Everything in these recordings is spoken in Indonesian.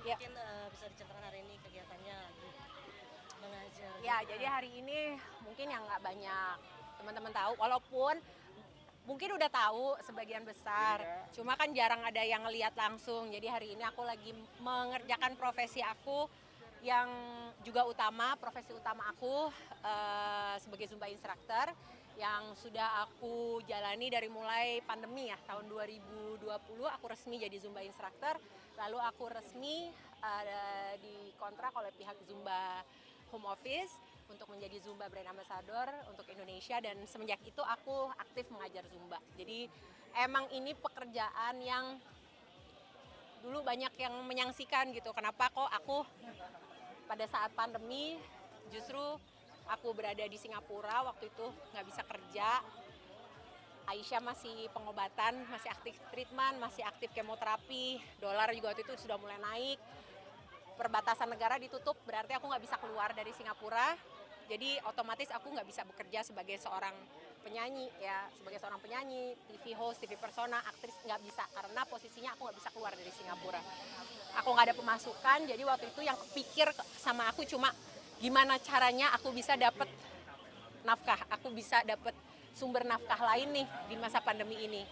Ya. mungkin bisa diceritakan hari ini kegiatannya lagi mengajar. Ya, gitu. jadi hari ini mungkin yang nggak banyak teman-teman tahu, walaupun mungkin udah tahu sebagian besar, cuma kan jarang ada yang ngelihat langsung. Jadi hari ini aku lagi mengerjakan profesi aku yang juga profesi utama aku sebagai Zumba instructor yang sudah aku jalani dari mulai pandemi ya, tahun 2020 aku resmi jadi Zumba instructor, lalu aku resmi dikontrak oleh pihak Zumba Home Office untuk menjadi Zumba Brand Ambassador untuk Indonesia, dan semenjak itu aku aktif mengajar Zumba. Jadi emang ini pekerjaan yang dulu banyak yang menyaksikan gitu, kenapa kok aku pada saat pandemi justru aku berada di Singapura, waktu itu nggak bisa kerja. Aisyah masih pengobatan, masih aktif treatment, masih aktif kemoterapi, dolar juga waktu itu sudah mulai naik. Perbatasan negara ditutup, berarti aku nggak bisa keluar dari Singapura. Jadi otomatis aku nggak bisa bekerja sebagai seorang penyanyi ya, sebagai seorang penyanyi, TV host, TV persona, aktris nggak bisa karena posisinya aku nggak bisa keluar dari Singapura. Aku nggak ada pemasukan, jadi waktu itu yang kepikir sama aku cuma gimana caranya aku bisa dapat nafkah, aku bisa dapat sumber nafkah lain nih di masa pandemi ini.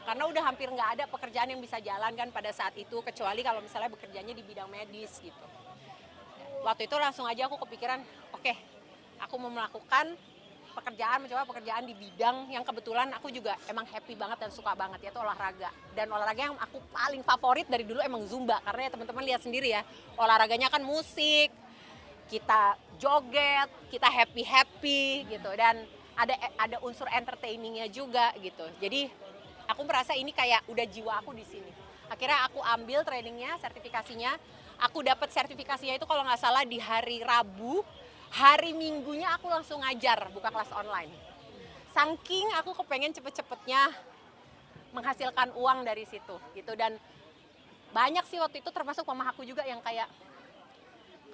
Karena udah hampir nggak ada pekerjaan yang bisa jalan kan pada saat itu, kecuali kalau misalnya bekerjanya di bidang medis gitu. Waktu itu langsung aja aku kepikiran, oke, aku mau melakukan mencoba pekerjaan di bidang yang kebetulan aku juga emang happy banget dan suka banget, yaitu olahraga. Dan olahraga yang aku paling favorit dari dulu emang Zumba, karena ya teman-teman lihat sendiri ya, olahraganya kan musik, kita joget, kita happy gitu, dan ada unsur entertainingnya juga gitu. Jadi aku merasa ini kayak udah jiwa aku di sini. Akhirnya aku ambil trainingnya, sertifikasinya. Aku dapat sertifikasinya itu kalau nggak salah di hari Rabu. Hari Minggunya aku langsung ngajar, buka kelas online. Saking aku kepengen cepet-cepetnya menghasilkan uang dari situ gitu. Dan banyak sih waktu itu, termasuk mama aku juga yang kayak,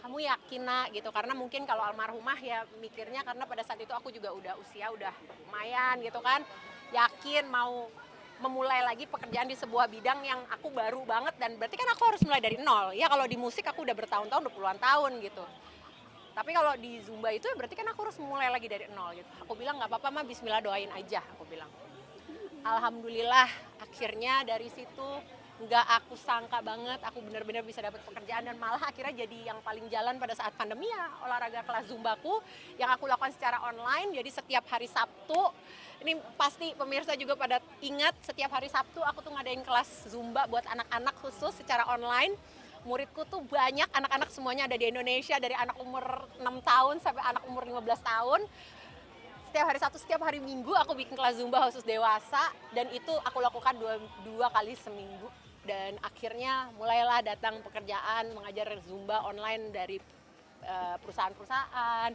kamu yakin nak gitu, karena mungkin kalau almarhumah ya mikirnya, karena pada saat itu aku juga udah lumayan gitu kan, yakin mau memulai lagi pekerjaan di sebuah bidang yang aku baru banget, dan berarti kan aku harus mulai dari nol ya. Kalau di musik aku udah bertahun-tahun, 20-an tahun gitu, tapi kalau di Zumba itu berarti kan aku harus mulai lagi dari nol gitu. Aku bilang nggak apa-apa mah, bismillah, doain aja, aku bilang. Alhamdulillah akhirnya dari situ nggak aku sangka banget aku benar-benar bisa dapat pekerjaan, dan malah akhirnya jadi yang paling jalan pada saat pandemi ya olahraga kelas Zumbaku yang aku lakukan secara online. Jadi setiap hari Sabtu, ini pasti pemirsa juga pada ingat, setiap hari Sabtu aku tuh ngadain kelas Zumba buat anak-anak khusus secara online. Muridku tuh banyak, anak-anak semuanya ada di Indonesia, dari anak umur 6 tahun sampai anak umur 15 tahun. Setiap hari Sabtu, setiap hari Minggu aku bikin kelas Zumba khusus dewasa, dan itu aku lakukan dua kali seminggu. Dan akhirnya mulailah datang pekerjaan mengajar Zumba online dari perusahaan-perusahaan,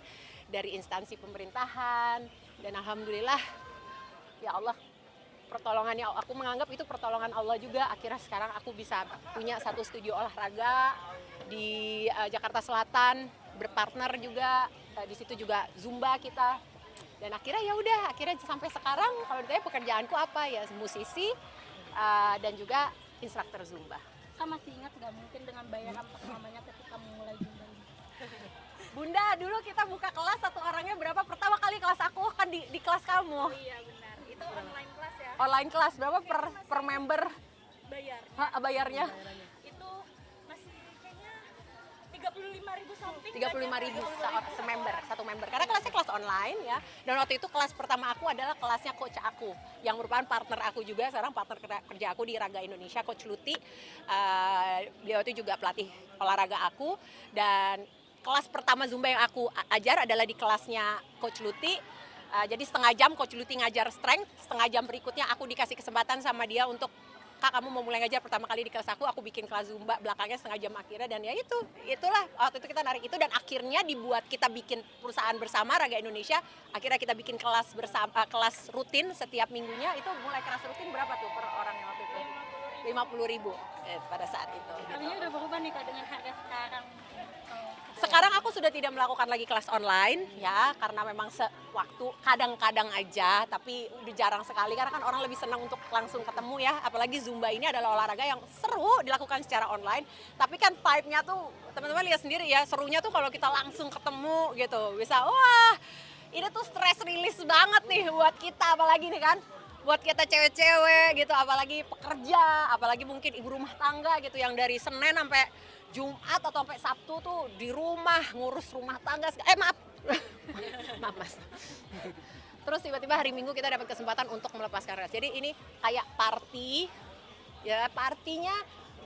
dari instansi pemerintahan, dan alhamdulillah ya Allah, pertolongannya, aku menganggap itu pertolongan Allah juga. Akhirnya sekarang aku bisa punya satu studio olahraga di Jakarta Selatan, berpartner juga di situ juga Zumba kita. Dan akhirnya ya udah, akhirnya sampai sekarang kalau ditanya pekerjaanku apa ya, musisi dan juga instruktur Zumba. Kamu masih ingat nggak mungkin dengan bayaran pertamanya ketika memulai Zumba ini? Bunda, dulu kita buka kelas satu orangnya berapa? Pertama kali kelas aku kan di kelas kamu. Oh iya benar, itu online kelas ya. Online kelas berapa per member Bayar. bayarnya? Itu masih kayaknya 35.000 something. 35.000 semember, satu member. Karena kelasnya kelas online ya. Dan waktu itu kelas pertama aku adalah kelasnya coach aku, yang merupakan partner aku juga, sekarang partner kerja aku di Raga Indonesia, Coach Luti. Beliau itu juga pelatih olahraga aku. Dan kelas pertama Zumba yang aku ajar adalah di kelasnya Coach Luti. Jadi setengah jam Coach Luti ngajar strength, setengah jam berikutnya aku dikasih kesempatan sama dia untuk, Kak, kamu mau mulai ngajar pertama kali di kelas aku bikin kelas Zumba belakangnya setengah jam akhirnya. Dan ya itulah waktu itu kita narik itu, dan akhirnya dibuat kita bikin perusahaan bersama Raga Indonesia. Akhirnya kita bikin kelas bersama, kelas rutin setiap minggunya. Itu mulai kelas rutin berapa tuh per orang waktu itu? 50.000 pada saat itu. Harganya udah berubah nih Kak dengan harga sekarang. Sekarang aku sudah tidak melakukan lagi kelas online ya, karena memang waktu, kadang-kadang aja, tapi udah jarang sekali karena kan orang lebih senang untuk langsung ketemu ya. Apalagi Zumba ini adalah olahraga yang seru dilakukan secara online, tapi kan vibe-nya tuh teman-teman lihat sendiri ya, serunya tuh kalau kita langsung ketemu gitu. Bisa wah, ini tuh stress release banget nih buat kita, apalagi nih kan buat kita cewek-cewek gitu, apalagi pekerja, apalagi mungkin ibu rumah tangga gitu yang dari Senin sampai Jumat atau sampai Sabtu tuh di rumah ngurus rumah tangga. Maaf. Maaf Mas. Terus tiba-tiba hari Minggu kita dapat kesempatan untuk melepaskan stres. Jadi ini kayak party, ya partinya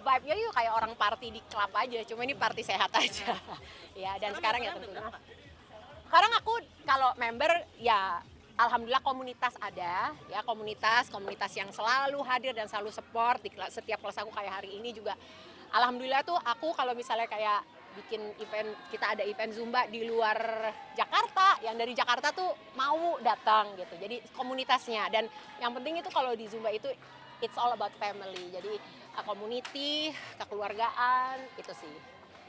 vibe-nya yuk kayak orang party di klub aja, cuma ini party sehat aja. Ya dan sekarang ya tentunya. Sekarang aku kalau member ya alhamdulillah komunitas ada, ya komunitas yang selalu hadir dan selalu support di setiap kelas aku kayak hari ini juga. Alhamdulillah tuh aku kalau misalnya kayak bikin event, kita ada event Zumba di luar Jakarta, yang dari Jakarta tuh mau datang gitu. Jadi komunitasnya, dan yang penting itu kalau di Zumba itu it's all about family. Jadi community, kekeluargaan, itu sih.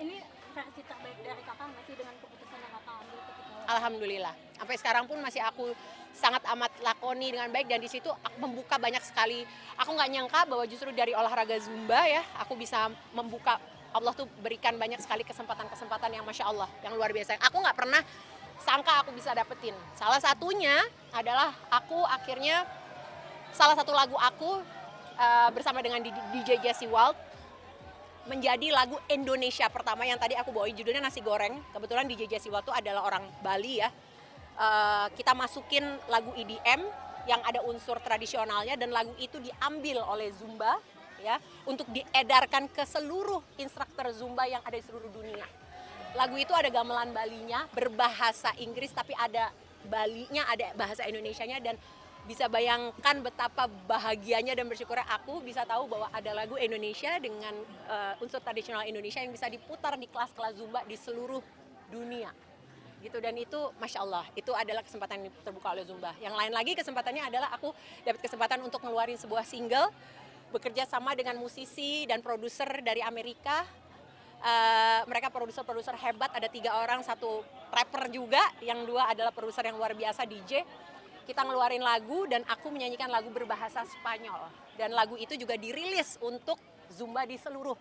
Ini versi terbaik dari kakak nggak sih dengan keputusan yang kakak ambil ketika Alhamdulillah. Sampai sekarang pun masih aku sangat amat lakoni dengan baik, dan di situ aku membuka banyak sekali. Aku nggak nyangka bahwa justru dari olahraga Zumba ya, aku bisa membuka. Allah tuh berikan banyak sekali kesempatan-kesempatan yang Masya Allah, yang luar biasa. Aku nggak pernah sangka aku bisa dapetin. Salah satunya adalah aku akhirnya, salah satu lagu aku bersama dengan DJ Jesse Walt, menjadi lagu Indonesia pertama yang tadi aku bawain, judulnya Nasi Goreng. Kebetulan DJ Jesse Walt tuh adalah orang Bali ya. Kita masukin lagu EDM yang ada unsur tradisionalnya, dan lagu itu diambil oleh Zumba ya untuk diedarkan ke seluruh instruktur Zumba yang ada di seluruh dunia. Lagu itu ada gamelan Balinya, berbahasa Inggris, tapi ada Balinya, ada bahasa Indonesianya, dan bisa bayangkan betapa bahagianya dan bersyukurnya aku bisa tahu bahwa ada lagu Indonesia dengan unsur tradisional Indonesia yang bisa diputar di kelas-kelas Zumba di seluruh dunia. Gitu, dan itu Masya Allah, itu adalah kesempatan yang terbuka oleh Zumba. Yang lain lagi kesempatannya adalah aku dapat kesempatan untuk ngeluarin sebuah single, bekerja sama dengan musisi dan produser dari Amerika. Mereka produser hebat, ada 3 orang, 1 rapper juga, yang 2 adalah produser yang luar biasa, DJ. Kita ngeluarin lagu dan aku menyanyikan lagu berbahasa Spanyol. Dan lagu itu juga dirilis untuk Zumba di seluruh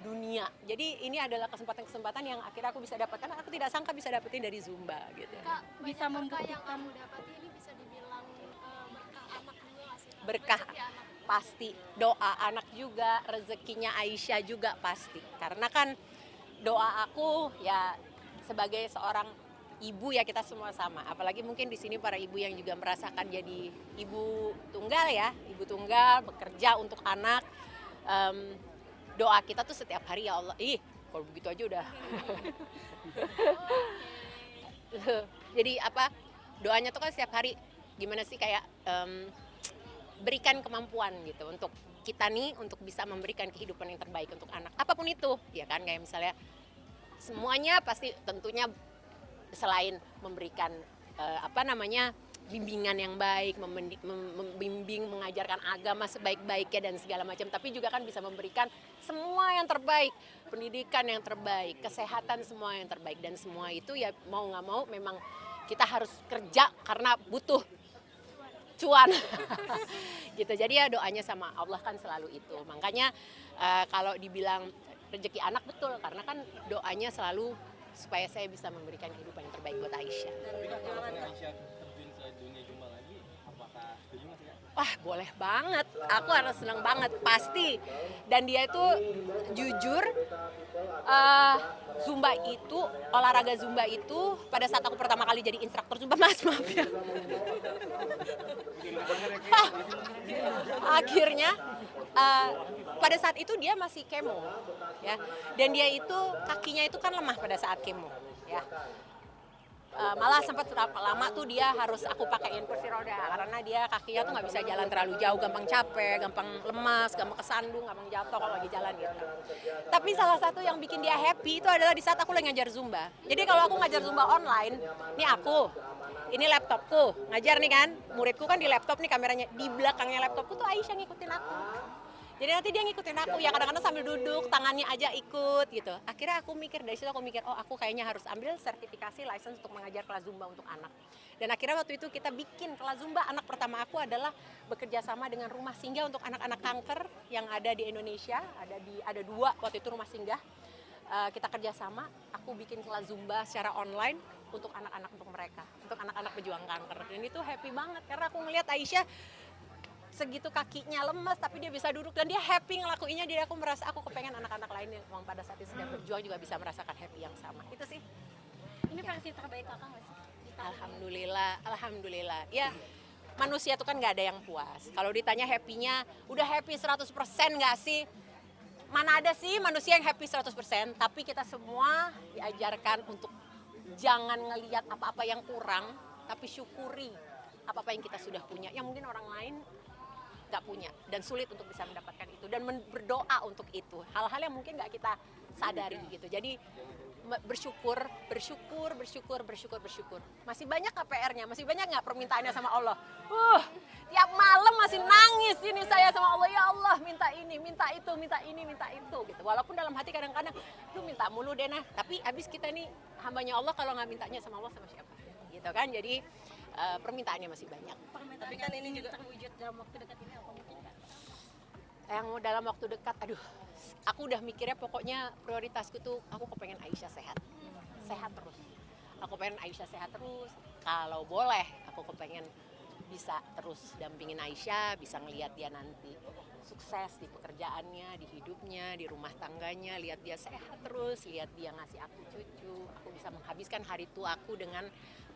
dunia. Jadi ini adalah kesempatan-kesempatan yang akhirnya aku bisa dapatkan. Aku tidak sangka bisa dapetin dari Zumba gitu. Kak, bisa membuktikan yang kamu dapati ini bisa dibilang berkah anak juga nggak sih? Berkah Rezeki anak. pasti, doa anak juga, rezekinya Aisyah juga pasti. Karena kan doa aku ya sebagai seorang ibu ya, kita semua sama. Apalagi mungkin di sini para ibu yang juga merasakan jadi ibu tunggal ya, ibu tunggal bekerja untuk anak. Doa kita tuh setiap hari, ya Allah, kalau begitu aja udah. Jadi apa, doanya tuh kan setiap hari gimana sih, kayak berikan kemampuan gitu untuk kita nih untuk bisa memberikan kehidupan yang terbaik untuk anak, apapun itu ya kan. Kayak misalnya semuanya pasti tentunya selain memberikan bimbingan yang baik, membimbing, mengajarkan agama sebaik-baiknya dan segala macam, tapi juga kan bisa memberikan semua yang terbaik, pendidikan yang terbaik, kesehatan semua yang terbaik, dan semua itu ya mau nggak mau memang kita harus kerja karena butuh cuan. Gitu. Jadi ya doanya sama Allah kan selalu itu. Makanya kalau dibilang rezeki anak, betul, karena kan doanya selalu supaya saya bisa memberikan kehidupan yang terbaik buat Aisyah. Tapi kan kalau misalnya Aisyah terjun ke dunia Zumba lagi, apakah setuju nggak sih Kak? Wah, boleh banget. Aku harus senang banget, pasti. Dan dia itu jujur, Zumba itu, olahraga Zumba itu pada saat aku pertama kali jadi instruktur Zumba, maaf ya. Akhirnya pada saat itu dia masih kemo ya, dan dia itu kakinya itu kan lemah pada saat kemo ya. Malah sempat lama tuh dia harus aku pakein kursi roda karena dia kakinya tuh nggak bisa jalan terlalu jauh, gampang capek, gampang lemas, gampang kesandung, gampang jatuh kalau lagi jalan gitu. Tapi salah satu yang bikin dia happy itu adalah di saat aku lagi ngajar Zumba. Jadi kalau aku ngajar Zumba online, ini laptopku ngajar nih kan, muridku kan di laptop nih kameranya, di belakangnya laptopku tuh Aisyah ngikutin aku. Jadi nanti dia ngikutin aku, ya kadang-kadang sambil duduk, tangannya aja ikut gitu. Akhirnya aku mikir, dari situ aku mikir, oh aku kayaknya harus ambil sertifikasi license untuk mengajar kelas Zumba untuk anak. Dan akhirnya waktu itu kita bikin kelas Zumba, anak pertama aku adalah bekerja sama dengan rumah singgah untuk anak-anak kanker yang ada di Indonesia, ada 2 waktu itu rumah singgah. Kita kerjasama, aku bikin kelas Zumba secara online untuk anak-anak untuk mereka, untuk anak-anak pejuang kanker. Dan itu happy banget karena aku ngeliat Aisyah segitu kakinya lemas tapi dia bisa duduk dan dia happy ngelakuinnya. Jadi aku merasa aku kepengen anak-anak lain yang memang pada saat itu sedang berjuang juga bisa merasakan happy yang sama. Itu sih. Ini versi terbaik kakak nggak sih? Alhamdulillah. Ya manusia itu kan nggak ada yang puas. Kalau ditanya happy-nya, udah happy 100% nggak sih? Mana ada sih manusia yang happy 100%, tapi kita semua diajarkan untuk jangan ngelihat apa-apa yang kurang, tapi syukuri apa-apa yang kita sudah punya. Yang mungkin orang lain nggak punya dan sulit untuk bisa mendapatkan itu dan berdoa untuk itu. Hal-hal yang mungkin nggak kita sadari gitu. Jadi bersyukur. Masih banyak PR-nya, masih banyak nggak permintaannya sama Allah. Tiap malam masih nangis ini saya sama Allah, ya Allah minta ini, minta itu, minta ini, minta itu gitu. Walaupun dalam hati kadang-kadang, lu minta mulu deh nah. Tapi abis kita nih hambanya Allah kalau nggak mintanya sama Allah sama siapa? Gitu kan, jadi permintaannya masih banyak. Tapi kan ini juga terwujud dalam waktu dekat ini apa mungkin Kak? Yang dalam waktu dekat, aku udah mikirnya pokoknya prioritasku tuh aku kepengen Aisyah sehat terus. Aku pengen Aisyah sehat terus. Kalau boleh, aku kepengen bisa terus dampingin Aisyah, bisa ngelihat dia nanti sukses di pekerjaannya, di hidupnya, di rumah tangganya, lihat dia sehat terus, lihat dia ngasih aku cucu. Aku bisa menghabiskan hari tuaku dengan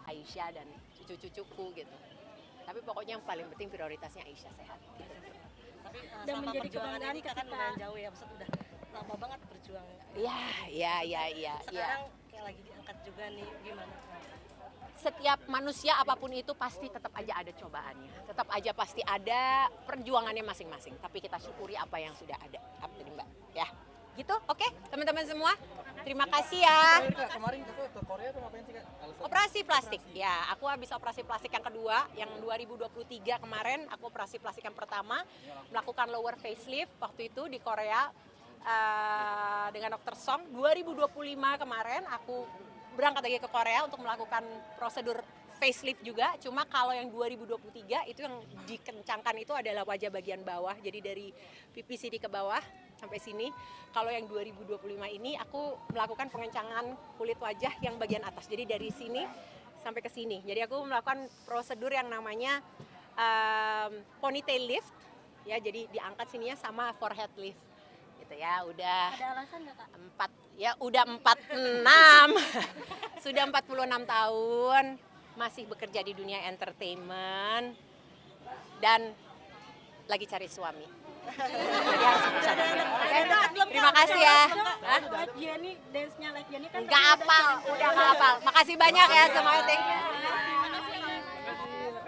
Aisyah dan cucu-cucuku gitu. Tapi pokoknya yang paling penting prioritasnya Aisyah sehat. Gitu. Tapi Dan sama menjadi perjuangan kebanggaan ini kakak ketika- lumayan jauh ya, maksud udah lama banget berjuang. Iya. Sekarang kayak lagi diangkat juga nih, gimana? Setiap manusia apapun itu pasti tetap aja ada cobaannya. Tetap aja pasti ada perjuangannya masing-masing. Tapi kita syukuri apa yang sudah ada. Apa tadi Mbak? Ya. Gitu, oke teman-teman semua. Terima kasih ya. Kemarin kakak ke Korea tuh ngapain sih kak? Alasan Operasi plastik. Ya, aku habis operasi plastik yang kedua, yang 2023 kemarin. Aku operasi plastik yang pertama, melakukan lower facelift waktu itu di Korea dengan Dr. Song. 2025 kemarin aku berangkat lagi ke Korea untuk melakukan prosedur facelift juga. Cuma kalau yang 2023 itu yang dikencangkan itu adalah wajah bagian bawah. Jadi dari pipi sini ke bawah sampai sini. Kalau yang 2025 ini aku melakukan pengencangan kulit wajah yang bagian atas. Jadi dari sini sampai ke sini. Jadi aku melakukan prosedur yang namanya ponytail lift. Ya, jadi diangkat sininya sama forehead lift. Gitu ya, udah Ada alasan nggak Kak? udah 46. Sudah 46 tahun masih bekerja di dunia entertainment dan lagi cari suami. Jadi harus bersabar. Terima kasih ya. Hah? Like Jenny, dance-nya Like Jenny kan Nggak hafal, udah nggak hafal. Makasih banyak ya semuanya, thank you.